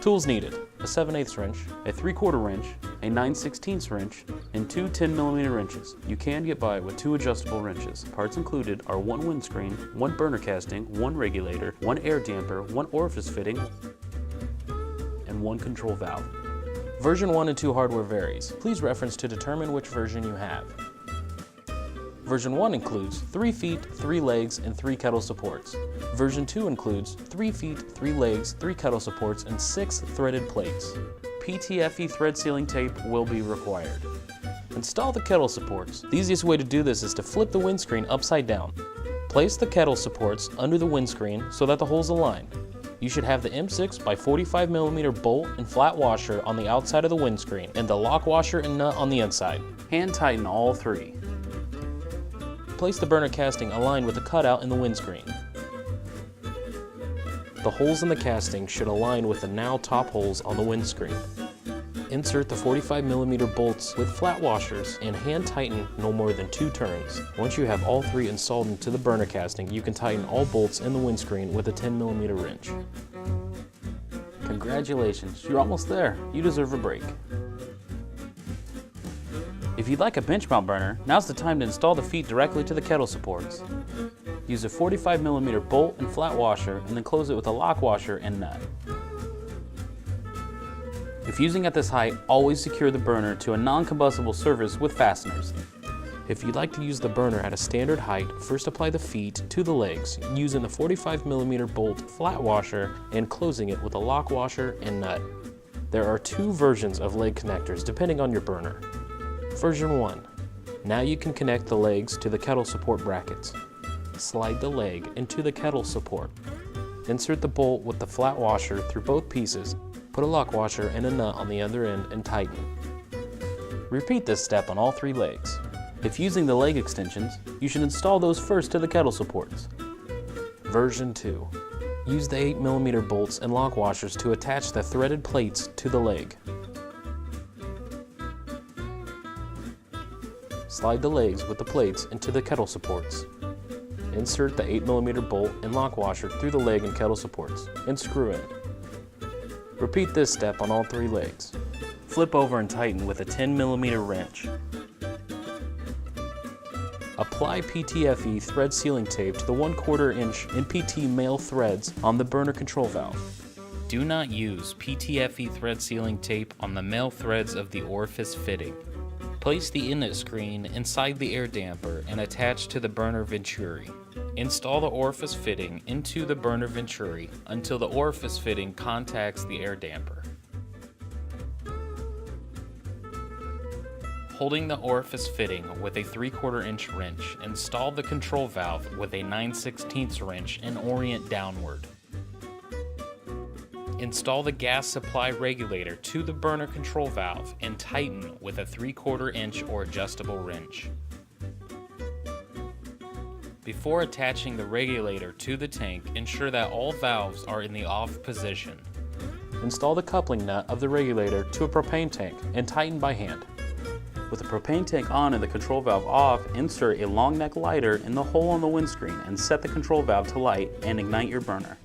Tools needed: a 7/8 wrench, a 3/4 wrench, a 9/16 wrench, and two 10mm wrenches. You can get by with 2 adjustable wrenches. Parts included are 1 windscreen, 1 burner casting, 1 regulator, 1 air damper, 1 orifice fitting, and 1 control valve. Version 1 and 2 hardware varies. Please reference to determine which version you have. Version 1 includes 3 feet, 3 legs, and 3 kettle supports. Version 2 includes 3 feet, 3 legs, 3 kettle supports, and 6 threaded plates. PTFE thread sealing tape will be required. Install the kettle supports. The easiest way to do this is to flip the windscreen upside down. Place the kettle supports under the windscreen so that the holes align. You should have the M6 by 45mm bolt and flat washer on the outside of the windscreen and the lock washer and nut on the inside. Hand tighten all 3. Place the burner casting aligned with the cutout in the windscreen. The holes in the casting should align with the now top holes on the windscreen. Insert the 45mm bolts with flat washers and hand tighten no more than 2 turns. Once you have all 3 installed into the burner casting, you can tighten all bolts in the windscreen with a 10mm wrench. Congratulations, you're almost there. You deserve a break. If you'd like a bench mount burner, now's the time to install the feet directly to the kettle supports. Use a 45mm bolt and flat washer and then close it with a lock washer and nut. If using at this height, always secure the burner to a non-combustible surface with fasteners. If you'd like to use the burner at a standard height, first apply the feet to the legs using the 45mm bolt flat washer and closing it with a lock washer and nut. There are 2 versions of leg connectors depending on your burner. Version 1. Now you can connect the legs to the kettle support brackets. Slide the leg into the kettle support. Insert the bolt with the flat washer through both pieces. Put a lock washer and a nut on the other end and tighten. Repeat this step on all 3 legs. If using the leg extensions, you should install those first to the kettle supports. Version 2. Use the 8mm bolts and lock washers to attach the threaded plates to the leg. Slide the legs with the plates into the kettle supports. Insert the 8mm bolt and lock washer through the leg and kettle supports and screw in. Repeat this step on all 3 legs. Flip over and tighten with a 10mm wrench. Apply PTFE thread sealing tape to the 1/4 inch NPT male threads on the burner control valve. Do not use PTFE thread sealing tape on the male threads of the orifice fitting. Place the inlet screen inside the air damper and attach to the burner venturi. Install the orifice fitting into the burner venturi until the orifice fitting contacts the air damper. Holding the orifice fitting with a 3/4 inch wrench, install the control valve with a 9/16 wrench and orient downward. Install the gas supply regulator to the burner control valve and tighten with a 3/4 inch or adjustable wrench. Before attaching the regulator to the tank, ensure that all valves are in the off position. Install the coupling nut of the regulator to a propane tank and tighten by hand. With the propane tank on and the control valve off, insert a long neck lighter in the hole on the windscreen and set the control valve to light and ignite your burner.